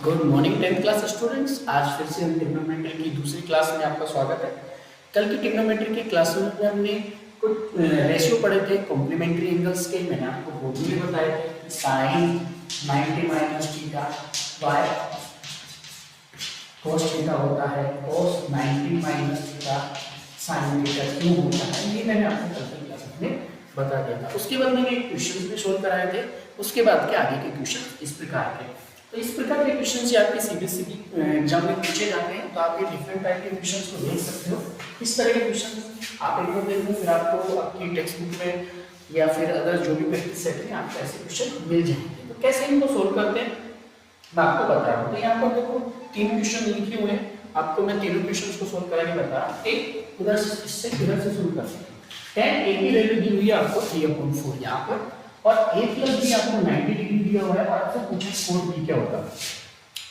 Good morning 10th class students. आज फिर से हम ट्रिग्नोमेट्री की दूसरी क्लास में आपका स्वागत है। कल की ट्रिग्नोमेट्री की क्लास में हमने कुछ रेशियो पढ़े थे कॉम्प्लीमेंट्री एंगल्स के। मैंने आपको फॉर्मूले बताए थे, sine 90 minus theta by cos theta होता है, cos 90 minus theta sine theta क्यों होता है, ये मैंने आपको कल की क्लास में बता दिया था। उसके बाद मैंने क्वेश्चन भी सोल्व कराए थे। उसके बाद के आगे के क्वेश्चन इस प्रकार के। तो इस प्रकार के क्वेश्चन से आपके सीबीएसई की एग्जाम में पूछे जाते हैं, तो आप ये डिफरेंट टाइप के क्वेश्चंस को देख सकते हो। इस तरह के क्वेश्चन आप एक बार देखो, फिर आपको आपकी टेक्स्ट बुक में या फिर अदर जो भी प्रैक्टिस सेट है आपको ऐसे क्वेश्चन मिल जाएंगे। तो कैसे इनको सोल्व करते हैं मैं आपको बता रहा हूँ। तो यहाँ पर देखो तीन क्वेश्चन लिखे हुए हैं, आपको मैं तीनों क्वेश्चन को सोल्व करके बता रहा हूँ। एक उधर से इससे इधर से सोल्व कर सकते हैं। tan a की वैल्यू दी हुई है आपको 3/4 यहाँ पर, और a प्लस b आपको 90 डिग्री दिया हुआ है, और आपसे पूछा 4b क्या होगा।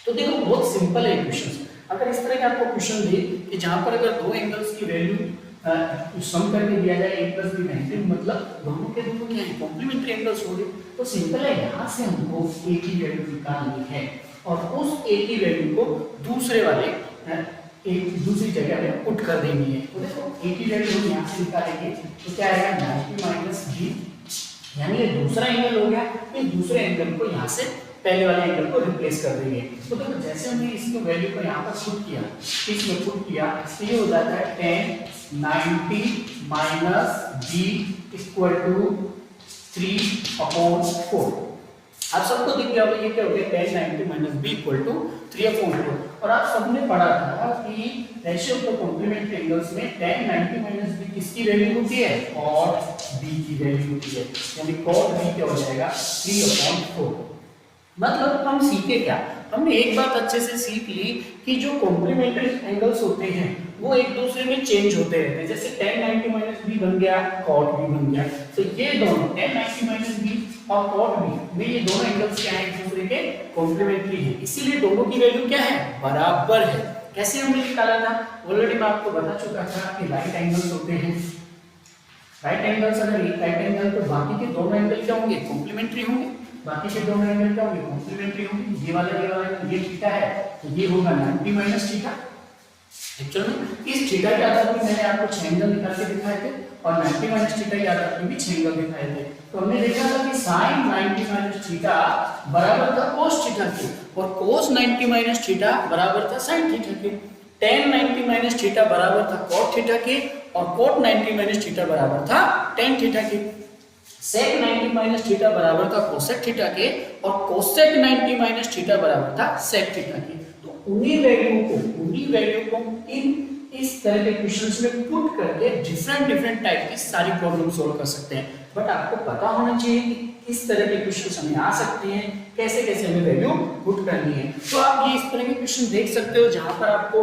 तो देखो बहुत सिंपल है क्वेश्चन। अगर इस तरह का आपको क्वेश्चन दे कि जहां पर अगर दो एंगल्स की वैल्यू सम करके दिया जाए a प्लस b 90, मतलब दोनों के दोनों क्या है कॉम्प्लीमेंट्री एंगल्स हो गए, तो सिंपल है यहाँ से हमको a की वैल्यू निकालनी है और उस a की वैल्यू को दूसरे वाले एक दूसरी जगह में पुट कर देनी है। तो देखो a की वैल्यू हम यहाँ से निकालेंगे तो क्या आएगा 90 माइनस b, यानी ये दूसरा एंगल हो गया। इस दूसरे एंगल को यहाँ से पहले वाले एंगल को रिप्लेस कर देंगे। तो देखो जैसे हमने इसको वैल्यू को यहाँ पर पुट किया, इसमें पुट किया, तो ये हो जाता है tan 90 minus b equal to 3/4। आप सबको दिख गया होगा ये क्या हो गया, tan 90 minus b equal to 3/4। और आप सबने पढ़ा था कि ratio of the complementary angles में tan 90 माइनस b किसकी वैल्यू होती है, cot b की वैल्यू होती है, यानी cot b क्या हो जाएगा 3/4। मतलब हम सीखे क्या, हमने एक बात अच्छे से सीख ली कि जो कॉम्प्लीमेंट्री एंगल्स होते हैं वो एक दूसरे में चेंज होते रहते हैं। जैसे tan 90 माइनस b बन गया, cot b बन गया, तो ये दोनों tan 90 माइनस b और cot b में ये दोनों एंगल्स क्या हैं, एक दूसरे के कॉम्प्लीमेंट्री हैं, इसीलिए दोनों की वैल्यू क्या है, बराबर है। कैसे हमने निकाला था, ऑलरेडी मैं आपको बता चुका था कि राइट एंगल्स होते हैं। राइट एंगल्स अगर एक राइट एंगल तो बाकी के दोनों एंगल क्या होंगे, कॉम्प्लीमेंट्री होंगे। बाकी के दोनों एंगल क्या होंगे, कॉम्प्लीमेंट्री होंगे। ये वाला ये थीटा है तो ये होगा 90 माइनस थीटा। एक्चुअल में इस थीटा के आधार पर मैंने आपको 6 एंगल निकाल के दिखाए थे, और 90 माइनस थीटा के आधार पर भी 6 एंगल दिखाए थे। तो हमने देखा था कि sin 90 माइनस थीटा बराबर था cos थीटा के, और cos 90 माइनस थीटा बराबर था sin थीटा के। tan 90 माइनस थीटा बराबर था cot थीटा के, और cot 90 माइनस थीटा बराबर था tan थीटा के। sec 90 माइनस थीटा बराबर था cosec थीटा के, और cosec 90 माइनस थीटा बराबर था sec थीटा के। तो उन्हीं वैल्यू को इन इस तरह के क्वेश्चंस में पुट करके डिफरेंट टाइप की सारी प्रॉब्लम सॉल्व कर सकते हैं। बट आपको पता होना चाहिए कि किस तरह के क्वेश्चंस हमें आ सकते हैं, कैसे कैसे हमें वैल्यू पुट करनी है। तो आप ये इस तरह के क्वेश्चन देख सकते हो जहां पर आपको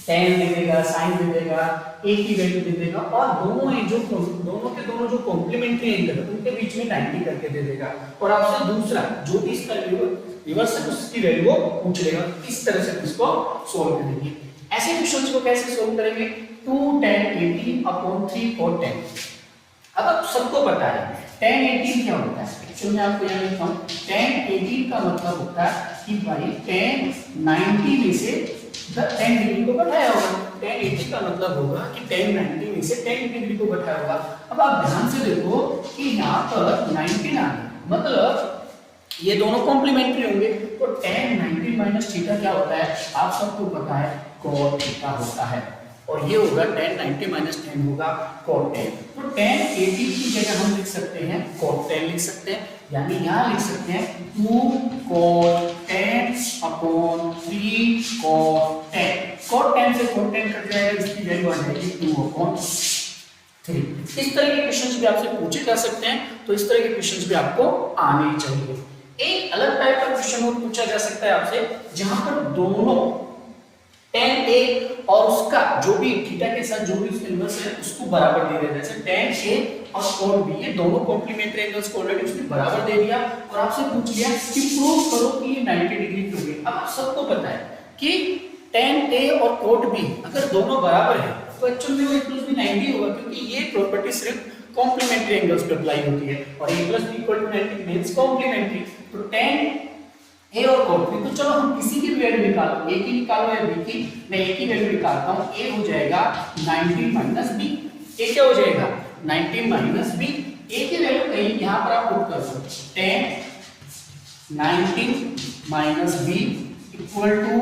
tan दे देगा, sin दे देगा, a की वैल्यू दे देगा, और दोनों के दोनों जो कॉम्प्लीमेंट्री एंगल है उनके बीच में 90 करके दे देगा, और आपसे दूसरा जो भी इसका रिवर्स है उसकी वैल्यू को पूछ लेगा। इस तरह से इसको सॉल्व करेंगे। ऐसे क्वेश्चंस को कैसे सॉल्व करेंगे, 2 tan 18/3 cot 10। अब आप सबको पता है tan 18 क्या होता है। चलो मैं आपको यहाँ लिखता हूँ, tan 18 का मतलब होता है कि भाई tan 90 में से 10 डिग्री को घटाया होगा। tan 80 का मतलब होगा कि tan 90 में से 10 डिग्री को घटाया होगा। अब आप ध्यान से देखो कि यहाँ पर 19 आ गया, मतलब ये दोनों कॉम्प्लीमेंट्री होंगे। तो tan 90 माइनस थीटा क्या होता है, आप सबको पता है cot थीटा होता है, और ये होगा tan 90 माइनस 10 होगा cot 10। तो tan 80 की जगह हम लिख सकते हैं cot 10 लिख सकते हैं, यानी यहाँ लिख सकते हैं 2 cot 10/3 cot 10। cot 10 से cot 10 कट जाएगा, इसकी वैल्यू आ जाएगी 2/3। इस तरह के क्वेश्चंस भी आपसे पूछे जा सकते हैं, तो इस तरह के क्वेश्चंस भी आपको आने चाहिए। एक अलग टाइप का क्वेश्चन और पूछा जा सकता है आपसे, जहां पर दोनों tan a और उसका जो भी थीटा के साथ जो भी उसका इन्वर्स है उसको बराबर दे दिया। जैसे tan a और cot b ये दोनों कॉम्प्लीमेंट्री एंगल्स को ऑलरेडी उसने बराबर दे दिया, और आपसे पूछ लिया कि प्रूव करो कि ये 90 डिग्री क्यों है। अब आप सबको पता है कि tan a और cot b अगर दोनों बराबर है तो एक्चुअली वो a प्लस b 90 होगा, क्योंकि ये प्रॉपर्टी सिर्फ कॉम्प्लीमेंट्री एंगल्स पे अप्लाई होती है, और a plus b equal to 90 means complementary. तो tan ए और cot b, तो चलो हम किसी की भी वैल्यू निकालो, ए की निकालो या बी की, मैं ए की वैल्यू निकालता हूं, ए हो जाएगा 19 माइनस बी, ए क्या हो जाएगा 19 माइनस बी, ए की वैल्यू कहीं यहां पर आप पुट कर सकते हो, 10 19 minus B equal to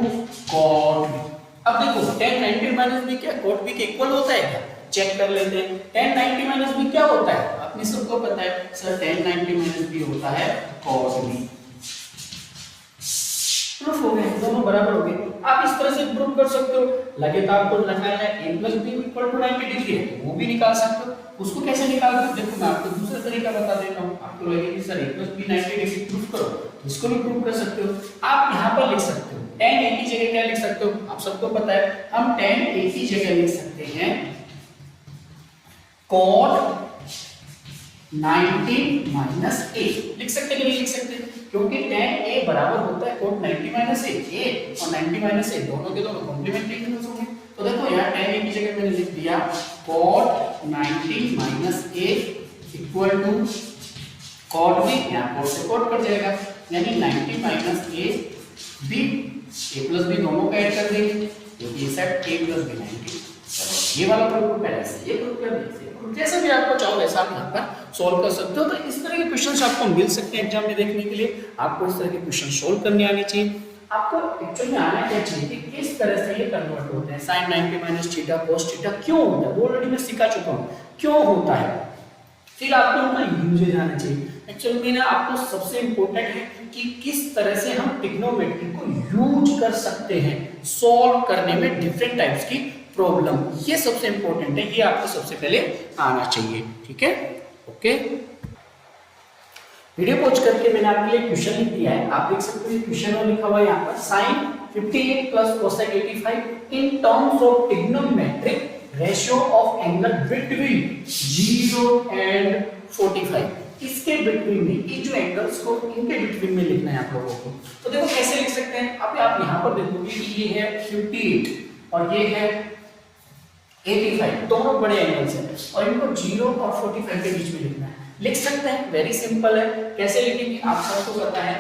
cot b। अब देखो 10 19 माइनस बी क्या cot b के इक्वल होता है क्या, चेक कर लेते हैं। 10 90 माइनस बी क्या होता है, अपने सबको पता है सर 10 90 माइनस बी होता है cot b। प्रूफ हो गए, दोनों बराबर हो गए। आप इस तरह से प्रूफ कर सकते हो, लगे तो आपको निकालना है a plus b equal to 90 degree है, वो भी निकाल सकते हो। उसको कैसे निकालते हो, देखो मैं आपको दूसरा तरीका बता देता हूं। आपको लगे कि sir a plus b 90 degree proof करो, तो इसको भी प्रूफ कर सकते हो। आप यहां पर लिख सकते हो tan a की जगह क्या लिख सकते हो, आप सबको पता है हम tan a की जगह लिख सकते हैं cot 90 माइनस a, लिख सकते कि नहीं लिख सकते, क्योंकि tan a बराबर होता है cot 90 माइनस a, a और 90 माइनस a दोनों के दोनों कॉम्प्लीमेंट्री इंटीग्रल्स होंगे। तो देखो यहाँ tan a की जगह मैंने लिख दिया cot 90 minus a equal to cot b, यहाँ cot से cot कट जाएगा, यानी 90 minus a b, a plus b दोनों का ऐड कर देंगे, क्योंकि ये सेट a प्लस b 90। चलो ये वाला प्रूफ पहले से ये प्रूफ कर दीजिए, जैसे भी आपको चाहो वैसा आप यहाँ पर सॉल्व कर सकते हो। तो इस तरह के क्वेश्चंस आपको मिल सकते हैं एग्जाम में देखने के लिए, आपको इस तरह के क्वेश्चन सॉल्व करने आने चाहिए। आपको एक्चुअली में आना क्या चाहिए कि किस तरह से ये कन्वर्ट होते हैं, sin 90 minus theta cos theta क्यों होता है, वो ऑलरेडी मैं सिखा चुका हूँ क्यों होता है, फिर आपको उनका यूजेज आना चाहिए। एक्चुअली में आपको सबसे इंपॉर्टेंट है कि किस तरह से हम ट्रिग्नोमेट्री को यूज कर सकते हैं सॉल्व करने में डिफरेंट टाइप्स की प्रॉब्लम, ये सबसे इंपॉर्टेंट है, ये आपको सबसे पहले आना चाहिए। ठीक है, ओके। वीडियो पॉज करके मैंने आपके लिए क्वेश्चन लिख दिया है, आप देख सकते हो क्वेश्चन में लिखा हुआ है यहाँ पर sin 58 plus cosec 85 in terms of trigonometric ratio of angle between 0 and 45। इसके बिटवीन में ये जो एंगल्स को इनके बिटवीन में लिखना है आप लोगों को। तो देखो कैसे लिख सकते हैं, अब आप यहाँ पर देखोगे कि ये है 58 और ये है 85, दोनों बड़े एंगल्स हैं और इनको 0 और 45 के बीच में लिखना है। लिख सकते हैं, वेरी सिंपल है। कैसे लिखेंगे, आप सबको पता है,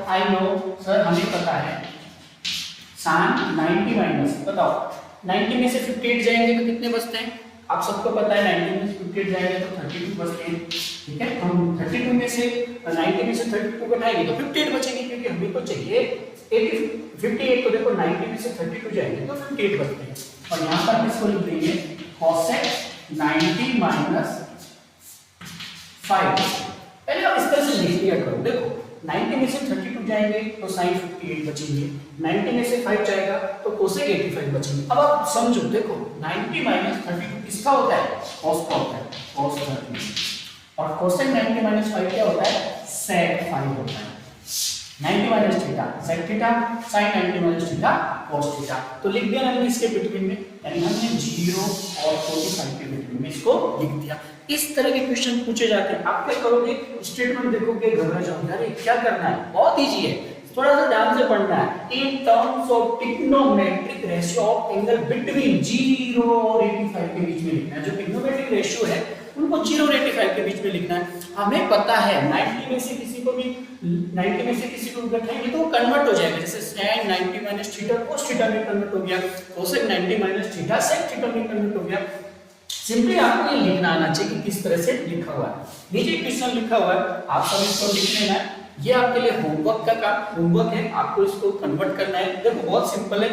आई नो सर हमें पता है sin 90 माइनस, बताओ 90 में से 58 जाएंगे तो कितने बचते हैं, आप सबको पता है 90 में से 58 जाएंगे तो 32 बचते हैं। ठीक है, हम 32 में से 90 में से 32 घटाएंगे तो 58 बचेंगे, क्योंकि हमें तो चाहिए 58, तो देखो 90 में से 32 जाएंगे तो 58 बचते हैं। और यहाँ पर किसको लिख देंगे cosec 90 माइनस 5। पहले आप इस तरह से लिख लिया करो, देखो 90 में से 32 जाएंगे तो sin 58 बचेंगे, 90 में से 5 जाएगा तो cosec 85 बचेंगे। अब आप समझो, देखो 90 माइनस 32 किसका होता है, cos का होता है, cos 30, और cosec 90 माइनस 5 क्या होता है, sec 5 होता है। 90 minus theta sec theta, sin 90 minus theta cos theta, तो लिख दिया ना इसके बिटवीन में, यानी हमने 0 और 45 के बिटवीन में इसको लिख दिया। इस तरह के क्वेश्चन पूछे जाते हैं, आप क्या करोगे, स्टेटमेंट देखोगे घबरा जाओगे, अरे क्या करना है, बहुत इजी है, थोड़ा सा ध्यान से पढ़ना है। In terms of trigonometric ratio of angle between 0 और 85 के बीच में लिखना है। जो ट्रिग्नोमेट्रिक रेशियो है उनको 0 और 85 के बीच में लिखना है। हमें पता है 90 में से किसी को भी 90 में से किसी को रखेंगे तो वो कन्वर्ट हो जाएगा, जैसे sin 90 minus theta cos theta में कन्वर्ट हो गया, cosec 90 minus theta sec theta में कन्वर्ट हो गया। सिंपली आपको ये लिखना आना चाहिए कि किस तरह से लिखा हुआ है। नीचे क्वेश्चन लिखा हुआ है, आप सब इसको लिख लेना है, ये आपके लिए होमवर्क का काम होमवर्क है, आपको इसको कन्वर्ट करना है। देखो बहुत सिंपल है,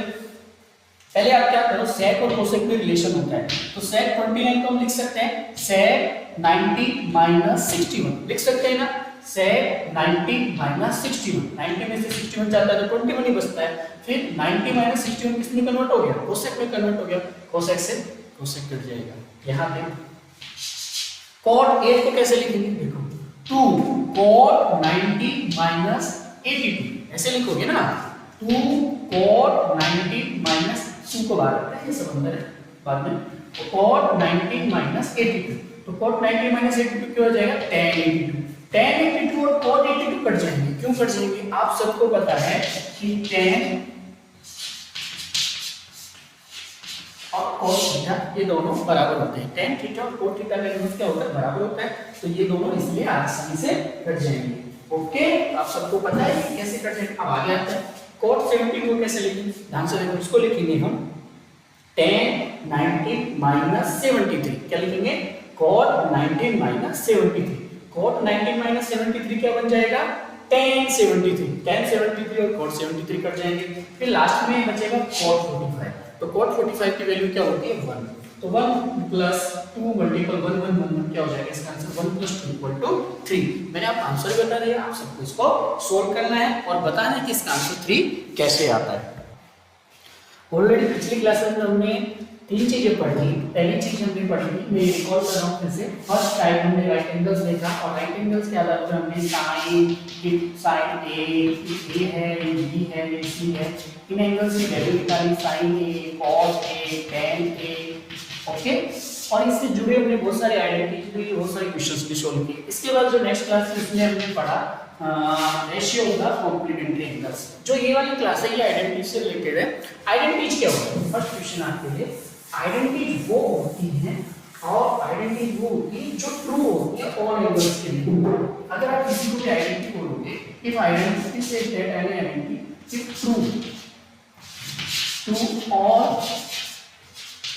पहले आप क्या करो, sec और cosec में रिलेशन होता है, तो sec 29 को हम लिख सकते हैं sec 90 माइनस 61, लिख सकते हैं ना, sec 90 माइनस 61, 90 में से 61 जाता है तो 21 ही बचता है, फिर 90 माइनस 61 किसमें कन्वर्ट हो गया, cosec में कन्वर्ट हो गया, cosec से cosec कट जाएगा। यहाँ पे cot 8 को कैसे लिखेंगे, देखो 2 cot 90 माइनस 82, ऐसे लिखोगे ना, 2 cot 90 माइनस 2 को बाहर रखते हैं, ये सब अंदर है बाद में, तो cot 90 माइनस 82, तो cot 90 माइनस 82 क्या हो जाएगा, tan 82, tan 82 और cot 82 कट जाएंगे, क्यों कट जाएंगे, आप सबको पता है कि tan और cos थीटा ये दोनों बराबर होते हैं, tan थीटा और cos थीटा का इनवर्स क्या होता है, बराबर होता है, तो ये दोनों इसलिए आसानी से कट जाएंगे। ओके, आप सबको पता है कि कैसे करते हैं। अब आगे आते हैं cot 70 को कैसे लिखेंगे, ध्यान से देखो। इसको लिखेंगे हम tan 90 माइनस 73। क्या लिखेंगे? cot 90 minus 73। cot 90 माइनस 73 क्या बन जाएगा? tan 73। tan 73 और cot 73 कट जाएंगे। फिर लास्ट में बचेगा cot 45। तो cot 45 की वैल्यू क्या होती है? 1। तो 1 प्लस 2 मल्टीपल 1 1 1 1 क्या हो जाएगा इसका आंसर? 1 plus 2 equal to 3। मैंने आपको आंसर बता दिया, आप सबको इसको सोल्व करना है और बताना है कि इसका आंसर 3 कैसे आता है। ऑलरेडी पिछली क्लासेस में हमने 3 चीजें पढ़ी। पहली चीज हमने पढ़ी थी, मैं रिकॉल कर रहा हूं फिर से। फर्स्ट टाइम हमने राइट एंगल्स देखा और राइट एंगल्स के आधार पर हमने साइन ए है, बी है, सी है, इन एंगल्स की वैल्यू निकाली, sign A, cos A, tan A. Okay, और इससे जुड़े हमने बहुत सारे आइडेंटिटीज भी, बहुत सारे क्वेश्चंस भी सॉल्व किए। इसके बाद जो नेक्स्ट क्लास है उसमें हमने पढ़ा ratio of the complementary angles. जो ये वाली क्लास है ये आइडेंटिटीज से रिलेटेड है। आइडेंटिटीज क्या होता है? फर्स्ट क्वेश्चन आपके लिए, आइडेंटिटीज वो होती हैं और आइडेंटिटीज वो होती है जो ट्रू होती है ऑल एंगल्स के लिए। अगर आप किसी को भी आइडेंटिटी बोलोगे, इफ आइडेंटिटी से that any identity if true to all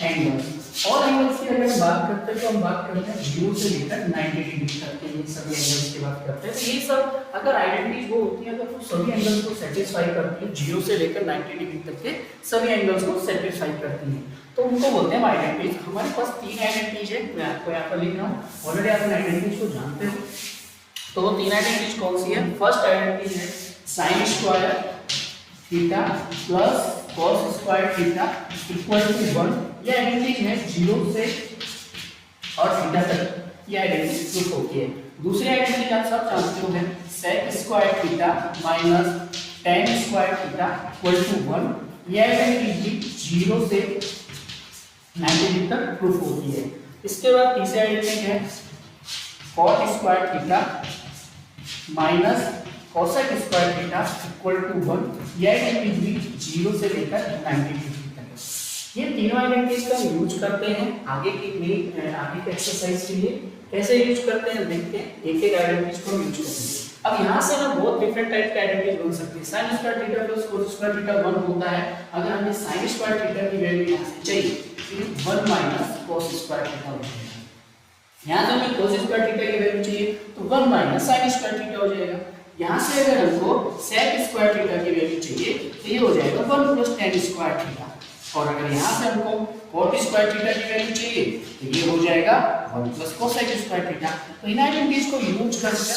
angles. और एंगल्स की अगर हम बात करते हैं तो हम बात करते हैं 0 से लेकर 90 डिग्री तक के ये सभी एंगल्स की बात करते हैं। तो ये सब अगर आइडेंटिटीज वो होती है अगर वो सभी एंगल्स को सेटिस्फाई करती है, 0 से लेकर 90 डिग्री तक के सभी एंगल्स को सेटिस्फाई करती है, तो उनको बोलते हैं आइडेंटिटीज। हमारे पास 3 आइडेंटिटीज है, मैं आपको यहाँ पर लिख रहा हूँ। ऑलरेडी आप आइडेंटिटीज को जानते हो। तो वो 3 आइडेंटिटीज कौन सी है? फर्स्ट आइडेंटिटी है sin square theta plus cos square theta equal to 1। ये आइडेंटिटी है 0 से और थीटा तक, ये आइडेंटिटी प्रूफ होती है। दूसरी आइडेंटिटी आप सब जानते हो है sec square theta minus tan square theta equal to 1। ये आइडेंटिटी 0 से 90 डिग्री तक प्रूफ होती है। इसके बाद तीसरी आइडेंटिटी है cot square theta minus cosec square theta equal to 1। ये आइडेंटिटी 0 से लेकर 90 डिग्री तक। ये तीनों आइडेंटिटीज का यूज करते हैं आगे के एक्सरसाइज के लिए। कैसे यूज करते हैं देखते हैं, एक एक आइडेंटिटीज को यूज करते हैं। अब यहाँ से ना बहुत डिफरेंट टाइप के आइडेंटिटीज बन सकती है। sin square theta plus cos square theta 1 होता है। अगर हमें sin स्क्वायर थीटा की वैल्यू यहाँ से चाहिए तो 1 माइनस cos स्क्वायर थीटा हो जाएगा। यहाँ से हमें cos स्क्वायर थीटा की वैल्यू चाहिए तो 1 माइनस sin स्क्वायर थीटा हो जाएगा। यहाँ से अगर हमको sec स्क्वायर थीटा की वैल्यू चाहिए तो ये हो जाएगा 1 प्लस tan स्क्वायर थीटा। और अगर यहाँ से हमको cot स्क्वायर थीटा की वैल्यू चाहिए तो ये हो जाएगा 1 प्लस cosec स्क्वायर थीटा। तो इन आइडेंटिटीज को यूज करके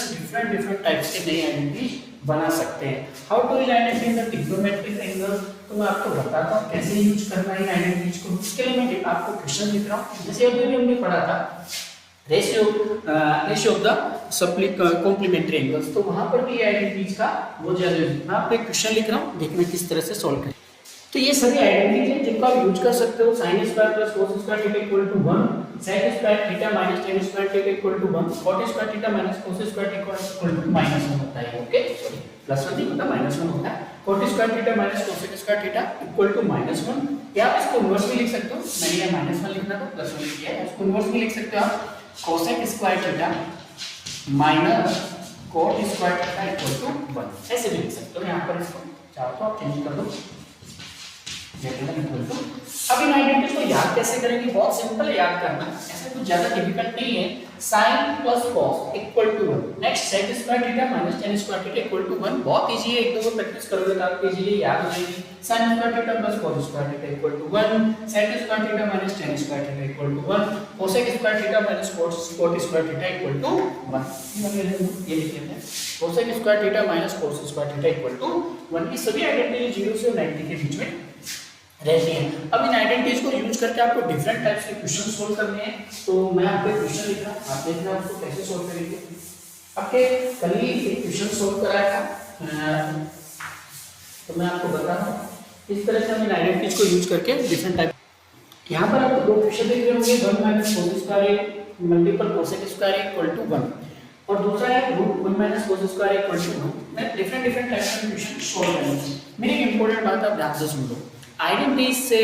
डिफरेंट टाइप्स के नए आइडेंटिटीज बना सकते हैं। How to identify in the trigonometric angle, तो मैं आपको बताता हूँ कैसे यूज करना है इन आइडेंटिटीज को। इसके लिए मैं आपको क्वेश्चन लिख रहा हूँ। जैसे अभी हमने पढ़ा था ratio of the complementary angles, तो वहां पर भी आइडेंटिटीज का वो ज्यादा। मैं आपको एक क्वेश्चन लिख रहा हूँ, देखना किस तरह से सॉल्व करें। तो ये सभी आइडेंटिटीज हैं जिनको आप यूज कर सकते हो। sin square plus cos square theta equal to 1, sec square theta minus tan square theta equal to 1, cot square theta minus cos square theta equal to -1 होता है। ओके, सॉरी प्लस 1 नहीं होता, -1 होता है। cot square theta minus cosec square theta equal to -1। या आप इसको inverse भी लिख सकते हो। मैंने यहाँ -1 लिखना था, +1 लिख दिया है। इसको इनवर्स भी लिख सकते हो आप, cosec square theta minus cot square theta equal to 1, ऐसे भी लिख सकते हो। यहाँ पर इसको चाहो तो आप चेंज कर दो। अब इन आइडेंटिटीज को याद कैसे करेंगे? बहुत सिंपल है याद करना, ऐसा कुछ ज्यादा डिफिकल्ट नहीं है। sin plus cos equal to 1। Next sec square theta minus tan square theta equal to 1। बहुत इजी है, एक दो बार प्रैक्टिस करोगे तो आपको इजीली याद हो जाएगी। sin square theta plus cos square theta equal to 1, sec square theta minus tan square theta equal to 1, cosec square theta minus cot square theta equal to 1। ये लिख लेते हैं, cosec square theta minus cot square theta equal to 1। ये सभी identity 0 से 90 के बीच में रहती हैं। अब इन आइडेंटिटीज को यूज करके आपको डिफरेंट टाइप्स के क्वेश्चन सोल्व करने हैं। तो मैं आपको एक क्वेश्चन लिख रहा हूं, आप देखना उसको कैसे सोल्व करेंगे। आपके कल ही एक क्वेश्चन सोल्व कराया था, तो मैं आपको बता रहा हूं इस तरह से हम इन आइडेंटिटीज को यूज करके डिफरेंट टाइप। यहाँ पर आपको दो क्वेश्चन दिख रहे होंगे, 1 minus cos square multiple cosec square equal to 1 और दूसरा है √1 minus cos square equal to 1। मैं डिफरेंट टाइप्स के क्वेश्चन सोल्व करूंगा। मेरी एक इंपॉर्टेंट बात आप ध्यान से सुन लो। आइडेंटिटी से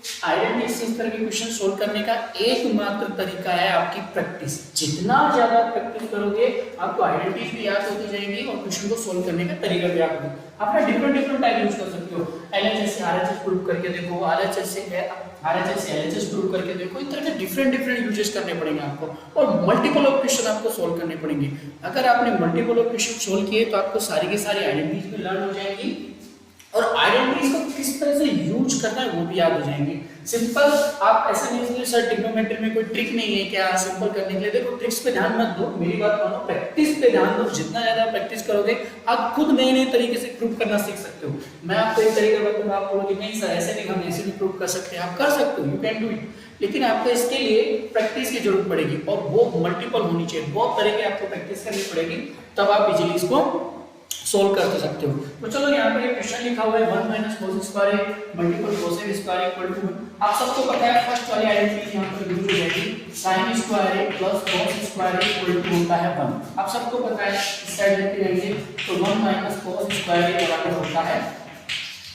इस तरह के क्वेश्चन सोल्व करने का एकमात्र तरीका है आपकी प्रैक्टिस। जितना ज्यादा प्रैक्टिस करोगे आपको आइडेंटिटीज भी याद होती जाएंगी और क्वेश्चन को सोल्व करने का तरीका भी याद होगा। आप डिफरेंट टाइप यूज कर सकते हो। एलएचएस से आरएचएस प्रूव करके देखो, आरएचएस से एलएचएस प्रूव करके देखो। इस तरह के डिफरेंट यूजेस करने पड़ेंगे आपको और मल्टीपल ऑफ क्वेश्चन आपको सोल्व करने पड़ेंगे। अगर आपने मल्टीपल ऑफ क्वेश्चन सोल्व किए तो आपको सारी की सारी आइडेंटिटीज भी लर्न हो जाएंगी और आइडेंटिटीज को किस तरह से यूज करना है वो भी याद हो जाएंगे। सिंपल आप ऐसा नहीं समझिए सर ट्रिग्नोमेट्री में कोई ट्रिक नहीं है क्या सिंपल करने के लिए। देखो ट्रिक्स पे ध्यान मत दो, मेरी बात मानो, प्रैक्टिस पे ध्यान दो। जितना ज्यादा प्रैक्टिस करोगे आप खुद नए तरीके से प्रूव करना सीख सकते हो। मैं आपको एक तरीका बताऊंगा, आप बोलोगे नहीं सर ऐसे नहीं, हम ऐसे भी प्रूव कर सकते हैं। आप कर सकते हो, यू कैन डू इट, लेकिन आपको इसके लिए प्रैक्टिस की जरूरत पड़ेगी और वो मल्टीपल होनी चाहिए। बहुत तरह की आपको प्रैक्टिस करनी पड़ेगी, तब आप इजीली इसको सोल्व कर सकते हो। तो चलो यहाँ पर एक क्वेश्चन लिखा हुआ है 1 - cos square multiple cosec square equal to 1। आप सबको पता है फर्स्ट वाली आइडेंटिटी यहाँ पर यूज हो जाएगी, sin square plus cos square equal to होता है 1। आप सबको पता है, इस साइड लेके जाएंगे तो 1 - cos स्क्वायर बराबर होता है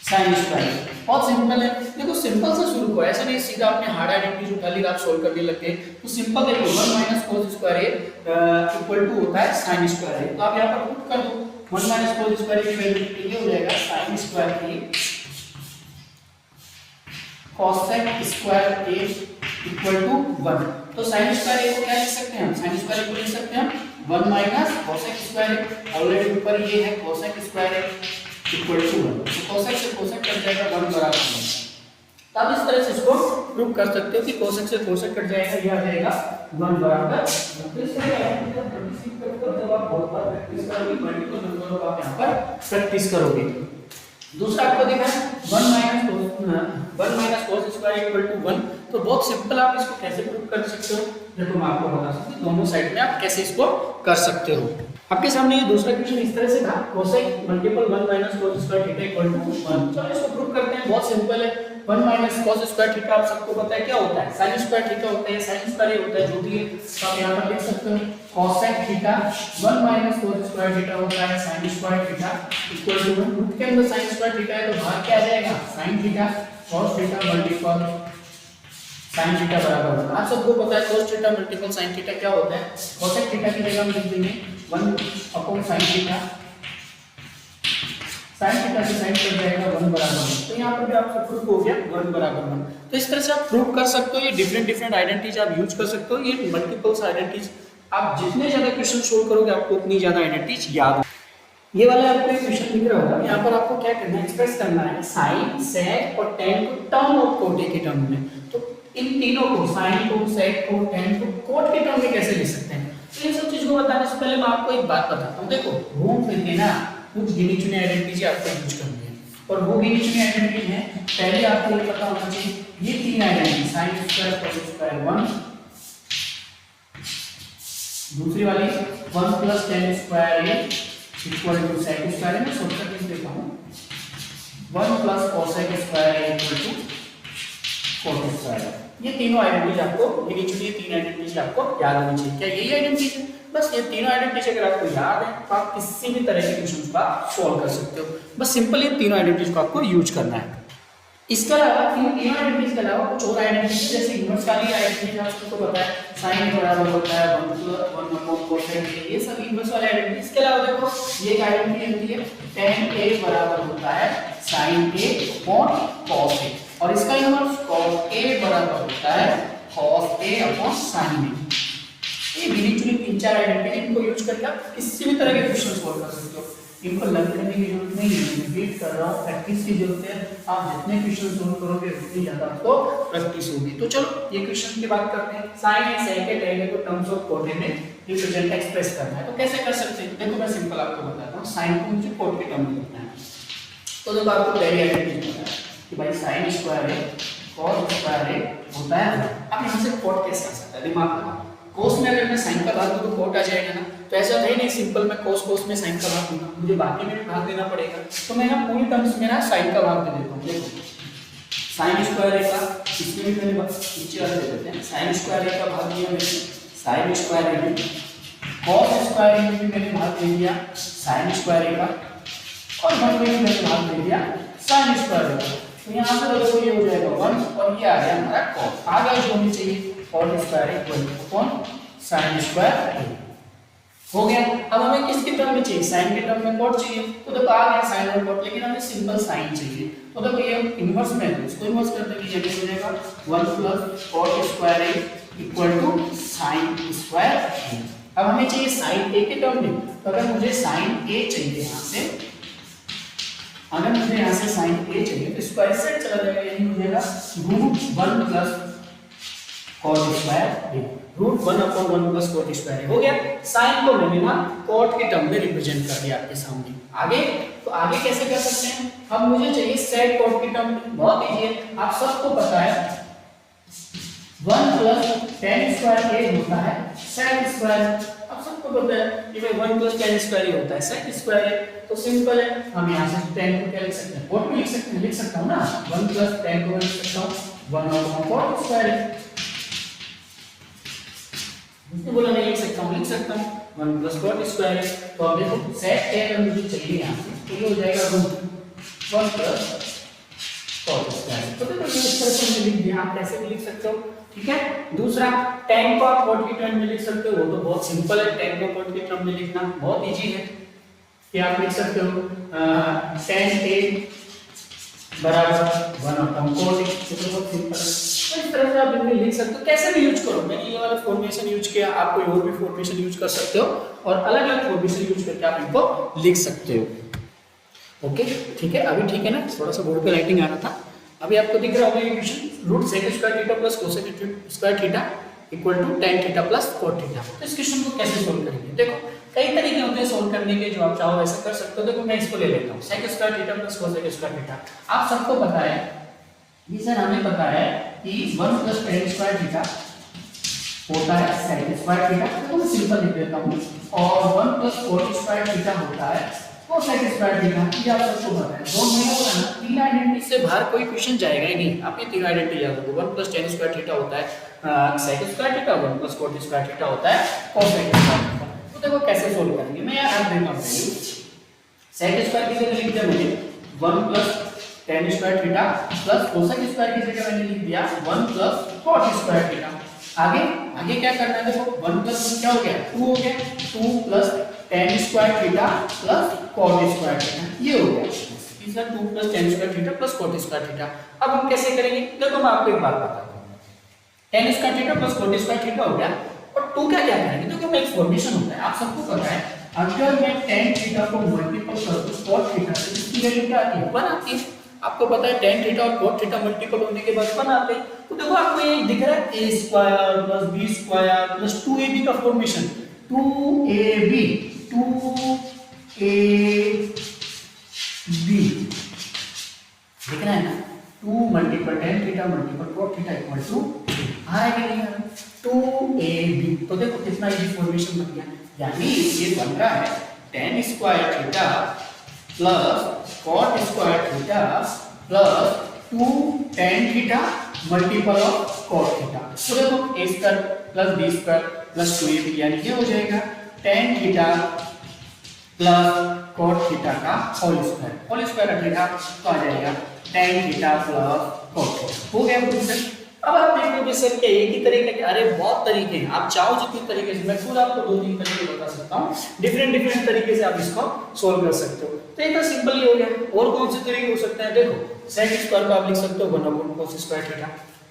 sin स्क्वायर। बहुत सिंपल है, देखो सिंपल से शुरू करो, ऐसा नहीं सीधा आपने हार्ड आइडेंटिटी उठा ली आप सोल्व करने लग गए। तो सिंपल देखो 1 - cos स्क्वायर इक्वल टू होता है sin स्क्वायर। तो आप यहाँ पर पुट कर दो 1 - cos स्क्वायर की वैल्यू ये हो जाएगा sin square a cosec square a equal to 1। तो sin स्क्वायर a को क्या लिख सकते हैं हम? sin स्क्वायर को लिख सकते हैं हम 1 - cosec स्क्वायर a। ऑलरेडी ऊपर ये है cosec square a equal to 1। तो cosec से cosec कट जाएगा 1 बराबर 1। तब इस तरह से इसको प्रूव कर सकते हो कि cosec से cosec कट जाएगा, ये आ जाएगा 1 बराबर 1। तो इस तरह का जब आप बहुत बार प्रैक्टिस करोगे मल्टीपल नंबरों का आप यहाँ पर प्रैक्टिस करोगे। दूसरा आपको देखा है 1 - cos स्क्वायर इक्वल टू 1। तो बहुत सिंपल, आप इसको कैसे प्रूव कर सकते हो? देखो मैं आपको बता सकता हूँ दोनों साइड में आप कैसे इसको कर सकते हो। आपके सामने ये दूसरा क्वेश्चन इस तरह से था, cosec multiple 1 - cos square theta equal to 1। चलो इसको प्रूव करते हैं, बहुत सिंपल है। 1 - cos स्क्वायर थीटा आप सबको पता है क्या होता है, sin स्क्वायर थीटा होता है, sin स्क्वायर होता है जो भी है। तो आप यहाँ पर लिख सकते हो cosec theta 1 - cos square theta होता है sin square theta equal to 1। Root के अंदर sin स्क्वायर थीटा है तो बाहर क्या आ जाएगा sin theta cos theta multiple sin theta बराबर होगा। आप सबको पता है cos theta multiple sin theta क्या होता है। cosec थीटा की जगह हम लिख देंगे 1/sin थीटा, sin थीटा से sin कट जाएगा 1 बराबर 1। तो यहाँ पर भी आपका प्रूफ हो गया 1 बराबर 1। तो इस तरह से आप प्रूव कर सकते हो। ये डिफरेंट आइडेंटिटीज आप यूज कर सकते हो। ये मल्टीपल्स आइडेंटिटीज आप जितने ज्यादा क्वेश्चन सोल्व करोगे आपको उतनी ज्यादा आइडेंटिटीज याद हो। ये वाला आपको एक क्वेश्चन दिख रहा होगा, यहाँ पर आपको क्या करना है, एक्सप्रेस करना है sin sec और tan को टर्म और कोट के टर्म में। तो इन तीनों को sin को sec को tan को कोट के टर्म में कैसे लिख सकते हैं। तो ये सब चीज को बताने से पहले मैं आपको एक बात बताता हूँ। देखो घूम फिर के ना कुछ गिनी चुनी आइडेंटिटी आपको यूज करनी है और वो गिनी चुनी आइडेंटिटी है, पहले आपको ये पता होना चाहिए ये तीन identity sin square cos square 1, दूसरी वाली 1 + tan square a equal to sec square है। मैं शॉर्टकट लिख देता हूँ 1 + cosec square a equal to cos square. ये तीनों आइडेंटिटीज आपको गिनी चुनी तीन आइडेंटिटीज आपको याद होनी चाहिए। क्या यही आइडेंटिटीज है? बस ये तीनों आइडेंटिटीज अगर आपको याद है तो आप किसी भी तरह के क्वेश्चन का सॉल्व कर सकते हो। बस सिंपल ये तीनों आइडेंटिटीज को आपको यूज करना है। इसके अलावा इन तीनों आइडेंटिटीज के अलावा कुछ और आइडेंटिटीज जैसे इनवर्स वाली आइडेंटिटीज आपको पता है sin बराबर होता है 1/cosec। ये सब इनवर्स वाले आइडेंटिटीज। इसके अलावा देखो ये एक आइडेंटिटी होती है tan a बराबर होता है sin a upon cos a और इसका इनवर्स cos a बराबर होता है cos a upon sin a। ये गिनी चुनी तीन चार आइडेंटिटी, इनको यूज करके आप किसी भी तरह के क्वेश्चन सॉल्व कर सकते हो। इनको लर्न करने की जरूरत नहीं है, रिपीट कर रहा हूँ, प्रैक्टिस की जरूरत है। आप जितने क्वेश्चन सॉल्व करोगे उतनी ज्यादा आपको प्रैक्टिस होगी। तो चलो ये क्वेश्चन की बात करते हैं। sin a sec a tan a को टर्म्स ऑफ कोट में रिप्रेजेंट एक्सप्रेस करना है तो कैसे कर सकते हैं। देखो मैं सिंपल आपको बताता हूँ, sin को मुझे कोट के टर्म में लिखना है। तो देखो आपको पहली आइडेंटिटी पता है कि भाई sin square a cos square a होता है। अब यहाँ से कोट कैसे आ सकता है, दिमाग लगाओ। cos में अगर मैं sin का भाग दूं तो cot आ जाएगा ना। तो ऐसा है नहीं सिंपल मैं cos में sin का भाग दूंगा, मुझे बाकी में भी भाग देना पड़ेगा। तो मैं यहाँ पूरी टर्म्स में ना sin का भाग दे देता हूँ। देखो sin स्क्वायर a का इसमें भी मैंने नीचे वाले दे देते हैं। sin स्क्वायर a का भाग दिया मैंने sin स्क्वायर a में, cos स्क्वायर a में भी मैंने भाग दे दिया sin स्क्वायर a का और 1 में भी मैंने भाग दे दिया sin स्क्वायर a का। तो यहाँ से देखो ये हो जाएगा 1 और ये आ गया हमारा cos। आगे जो होनी चाहिए cot स्क्वायर इक्वल टू कौन sin स्क्वायर हो गया। अब हमें किसके टर्म में चाहिए, sin के टर्म में cot चाहिए, तो देखो आ गया sin और cot, लेकिन हमें सिंपल sin चाहिए। तो देखो ये इनवर्स में है, इसको इनवर्स करने के लिए हो जाएगा 1 plus cot square a equal to sin square a। अब हमें चाहिए sin a के टर्म में, तो अगर मुझे sin a चाहिए यहाँ से, अगर मुझे यहाँ से sin a चाहिए तो स्क्वायर साइड चला जाएगा, यानी हो जाएगा √1 plus cot square a, √1/1 plus cot square a हो गया। sin को मैंने ना cot के टर्म में रिप्रेजेंट कर दिया आपके सामने। आगे तो आगे कैसे कर सकते हैं, अब मुझे चाहिए sec cot के टर्म में, बहुत इजी है, आप सबको पता है 1 प्लस tan स्क्वायर a होता है sec स्क्वायर, अब सबको पता है कि भाई 1 प्लस tan स्क्वायर ही होता है sec स्क्वायर है, तो सिंपल है, हम यहाँ से tan को क्या लिख सकते हैं, cot को लिख सकते हैं, लिख सकता हूँ ना 1 प्लस tan को लिख सकता हूँ 1/cot स्क्वायर है, इसने बोला नहीं लिख सकता हूँ, लिख सकता हूँ 1 प्लस cot स्क्वायर है। तो अब देखो sec a अगर मुझे चाहिए यहाँ से, तो ये हो जाएगा √1 प्लस cot स्क्वायर, तो देखो ये इस तरह से हमने लिख दिया, आप कैसे भी लिख सकते हो, ठीक है। दूसरा tan को आप cot के टर्म में लिख सकते हो, वो तो बहुत सिंपल है, tan को cot के टर्म में लिखना बहुत इजी है, कि आप लिख सकते हो tan a बराबर 1/cot, तो बहुत सिंपल है। तो इस तरह से आप इनको लिख सकते हो, कैसे भी यूज करो, मैंने ये वाला फॉर्मेशन यूज किया, आप कोई और भी फॉर्मेशन यूज कर सकते हो, और अलग अलग फॉर्मेशन यूज करके आप इनको लिख सकते हो। ओके ठीक है, अभी ठीक है ना, थोड़ा सा बोर्ड पे लाइटिंग आ रहा था। अभी आपको दिख रहा होगा ये question √sec square theta plus cosec square theta equal to tan theta plus cot theta. तो इस क्वेश्चन को कैसे सोल्व करेंगे, देखो कई तरीके होते हैं सोल्व करने के, जो आप चाहो वैसे कर सकते हो। देखो मैं इसको ले लेता हूं sec square theta plus cosec square theta, आप सबको पता है ये सर, हमें पता है कि 1 प्लस tan स्क्वायर थीटा होता है sec स्क्वायर थीटा, तो मैं सिंपल लिख देता हूं, और 1 प्लस cot स्क्वायर थीटा होता है cosec स्क्वायर थीटा, ये आप सबको पता है। दोनों में होता है ना, तीन आइडेंटिटी से बाहर कोई क्वेश्चन जाएगा ही नहीं, आप ये तीन आइडेंटिटी याद रखो, 1 प्लस tan स्क्वायर थीटा होता है sec square theta, 1 plus cot square theta होता है cosec स्क्वायर थीटा। तो देखो कैसे सोल्व करेंगे, मैं यहाँ रख देता हूं वैल्यू, sec स्क्वायर की जगह लिख दिया मैंने 1 plus tan square theta plus cosec square की जगह मैंने लिख दिया 1 प्लस cot स्क्वायर थीटा। आगे क्या करना है, देखो 1 प्लस क्या हो गया 2 हो गया, 2 plus tan square theta plus cot square theta, ये हो गया इसका 2 plus tan square theta plus cot square theta. अब हम कैसे करेंगे, देखो मैं आपको एक बात बताता हूं, tan square theta plus cot square theta हो गया, और 2 क्या करेंगे, देखो मैं एक फॉर्मेशन होता है, आप सबको पता है, अगर मैं tan थीटा को मल्टीपल कर दूं cot थीटा से, इसकी वैल्यू क्या आती है 1 आती है, आपको पता है tan थीटा और cot थीटा मल्टीपल होने के बाद 1 आते हैं। तो देखो आपको ये दिख रहा है a square plus b square plus 2ab का फॉर्मेशन, 2ab दिख रहा है ना, 2 multiple tan theta multiple cot theta equal to आ रहा है कि नहीं, 2ab। तो देखो कितना इजी फॉर्मेशन बन गया, यानी ये बन रहा है tan square theta plus cot square theta plus 2 tan theta multiple of cot theta. तो देखो a square plus b square plus 2ab, यानी ये हो जाएगा tan theta plus cot theta का होल स्क्वायर हटेगा तो आ जाएगा tan theta plus cot theta, हो गया क्वेश्चन। अब आप देखोगे सर क्या एक ही तरीके के, अरे बहुत तरीके हैं, आप चाहो जितने तरीके से, मैं खुद आपको 2-3 तरीके बता सकता हूँ, डिफरेंट तरीके से आप इसको सोल्व कर सकते हो। तो एक तो सिंपल ही हो गया, और कौन से तरीके हो सकते हैं, देखो sec स्क्वायर को आप लिख सकते हो 1/cos स्क्वायर थीटा,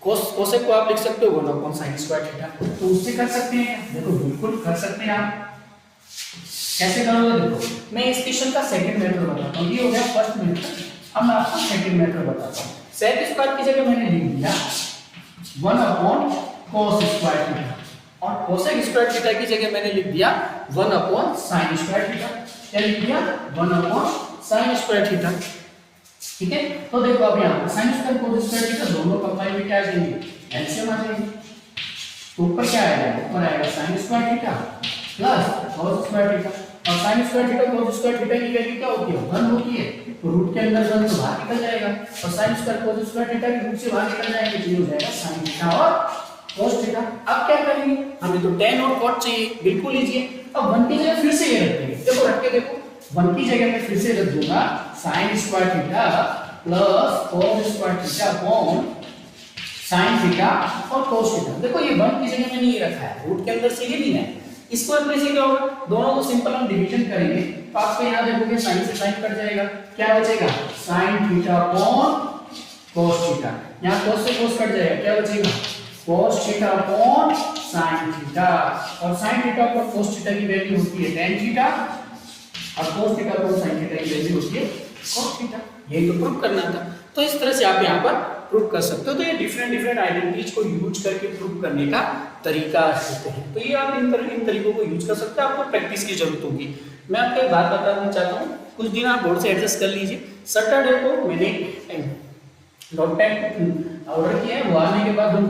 cosec को आप लिख सकते हो 1/sin स्क्वायर थीटा, तो उससे कर सकते हैं, देखो बिल्कुल कर सकते हैं आप। कैसे करोगे, देखो मैं इस क्वेश्चन का सेकंड मेथड बताता हूँ, ये हो गया फर्स्ट मेथड, अब मैं आपको सेकंड मेथड बताता हूँ। sec स्क्वायर की जगह मैंने लिख दिया 1/cos स्क्वायर थीटा, और cosec स्क्वायर थीटा की जगह मैंने लिख दिया 1/sin स्क्वायर थीटा, क्या लिख दिया 1/sin स्क्वायर थीटा, ठीक है। तो देखो अब यहाँ पर sin square cos square theta दोनों कंबाइन में क्या आ जाएंगे, एलसीएम आ जाएंगे, तो ऊपर क्या आएगा, ऊपर आएगा sin square theta plus cos square theta, और sin square theta cos square theta की वैल्यू क्या होती है 1 होती है, तो रूट के अंदर 1 तो बाहर निकल जाएगा, और sin square cos square theta की रूट से बाहर निकल जाएंगे, तो ये हो जाएगा sin थीटा और cos थीटा। अब क्या करेंगे, हमें तो tan और cot चाहिए, बिल्कुल लीजिए, अब 1 की जगह फिर से ये रख देंगे, देखो रख के देखो 1 की जगह मैं फिर से रख दूंगा sin square theta plus cos square theta upon sin theta और cos थीटा। देखो ये 1 की जगह मैंने ये रखा है, रूट के अंदर से ये नहीं है, इसको अपने से क्या होगा, दोनों को सिंपल हम डिवीजन करेंगे तो आपको यहाँ देखोगे sin से sin कट जाएगा, क्या बचेगा sin theta upon cos theta, यहाँ cos से cos कट जाएगा, क्या बचेगा cos theta upon sin theta, और sin theta upon cos theta की वैल्यू होती है tan थीटा और cos theta upon sin theta की वैल्यू होती है cos थीटा। यही तो प्रूव करना था, तो इस तरह से आप यहाँ पर प्रूव कर सकते हो। तो ये डिफरेंट आइडेंटिटीज को यूज करके प्रूव करने का तरीका होते हैं, तो ये आप इन तरीकों को यूज कर सकते हो। आपको प्रैक्टिस की जरूरत होगी। मैं आपको एक बात बताना चाहता हूँ, कुछ दिन आप बोर्ड से एडजस्ट कर लीजिए। सैटरडे को मैंने नोट पैड ऑर्डर किया है, वो आने के बाद हम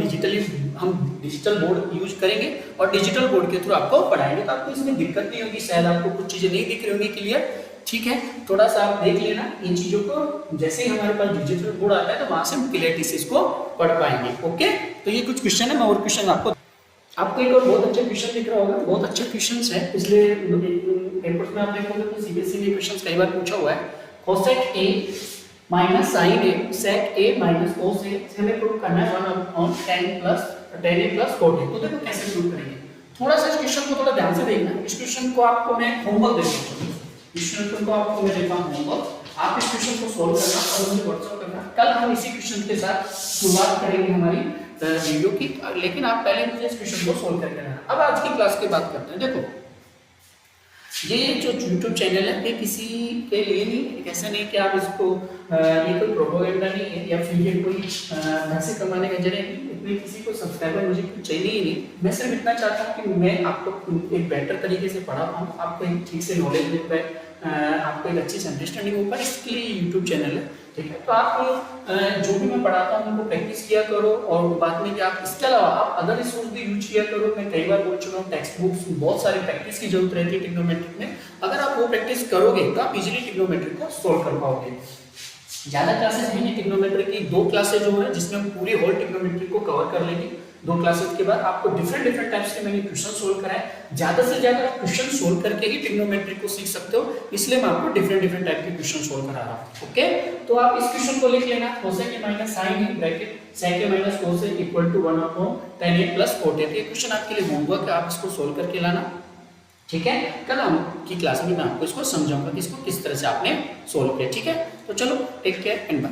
डिजिटल बोर्ड यूज करेंगे और डिजिटल बोर्ड के थ्रू आपको पढ़ाएंगे, तो आपको इसमें दिक्कत नहीं होगी। शायद आपको कुछ चीजें नहीं दिख रही होंगी क्लियर, ठीक है, थोड़ा सा आप देख लेना इन चीजों को। जैसे ही हमारे पास डिजिटल बोर्ड आता है तो वहां से हम क्लियरिटी से इसको पढ़ पाएंगे। ओके, तो ये कुछ क्वेश्चन है, मैं और क्वेश्चन आपको एक और बहुत अच्छा क्वेश्चन दिख रहा होगा, बहुत अच्छे क्वेश्चंस है। पिछले पेपर्स में आप देखोगे तो सीबीएसई में क्वेश्चंस कई बार पूछा हुआ है। cosec a minus sin a sec a minus cos a से हमें प्रूव करना है 1 tan a plus cot a। तो देखो कैसे प्रूव करेंगे, थोड़ा सा इस क्वेश्चन को थोड़ा ध्यान से देखना। इस क्वेश्चन को आपको मैं होमवर्क दे देता हूं, इस क्वेश्चन को आपको मैं देता हूं होमवर्क, आप इस क्वेश्चन को सॉल्व करना और मुझे व्हाट्सएप करना। कल हम इसी क्वेश्चन के साथ शुरुआत करेंगे हमारी वीडियो की, लेकिन आप पहले मुझे इस क्वेश्चन को सॉल्व करके रहना। अब आज की क्लास की बात करते हैं। देखो ये जो YouTube चैनल है ये किसी के लिए नहीं, ऐसा नहीं कि आप इसको ये कोई प्रोपेगेंडा नहीं है या फिर ये कोई पैसे कमाने का जरिया नहीं, इतने किसी को सब्सक्राइबर मुझे चाहिए ही नहीं। मैं सिर्फ इतना चाहता हूँ कि मैं आपको एक बेटर तरीके से पढ़ा पाऊँ, आपको एक ठीक से नॉलेज दे पाए, आपको एक अच्छी से अंडरस्टैंडिंग हो पाए, इसके लिए यूट्यूब चैनल है, ठीक है। तो आप जो भी मैं पढ़ाता हूँ उनको प्रैक्टिस किया करो, और बाद में कि आप इसके अलावा आप अदर रिसोर्स भी यूज किया करो। मैं कई बार बोल चुका हूँ, टेक्स्ट बुक्स बहुत सारी प्रैक्टिस की जरूरत रहती है ट्रिग्नोमेट्रिक में। अगर आप वो प्रैक्टिस करोगे तो आप इजीली ट्रिग्नोमेट्रिक को सोल्व कर पाओगे। ज्यादा क्लासेस भी नहीं, ट्रिग्नोमेट्रिक की 2 क्लासेस जो है जिसमें हम पूरी होल ट्रिग्नोमेट्रिक को कवर कर लेंगे। 2 क्लासेस के बाद आपको डिफरेंट टाइप्स के मैंने क्वेश्चन सोल्व कराए, ज्यादा से ज्यादा आप क्वेश्चन सोल्व करके ही ट्रिग्नोमेट्रिक को सीख सकते हो, इसलिए मैं आपको डिफरेंट टाइप के क्वेश्चन सोल्व करा रहा हूं। ओके, तो आप इस क्वेश्चन को लिख लेना, cosec a minus sin a bracket sec a minus cos a equal to 1 upon tan a plus cot a। ये क्वेश्चन आपके लिए होमवर्क है, आप इसको सोल्व करके लाना, ठीक है। कल हम की क्लास में मैं आपको इसको समझाऊंगा कि इसको किस तरह से आपने सोल्व किया, ठीक है। तो चलो, टेक केयर एंड बाय।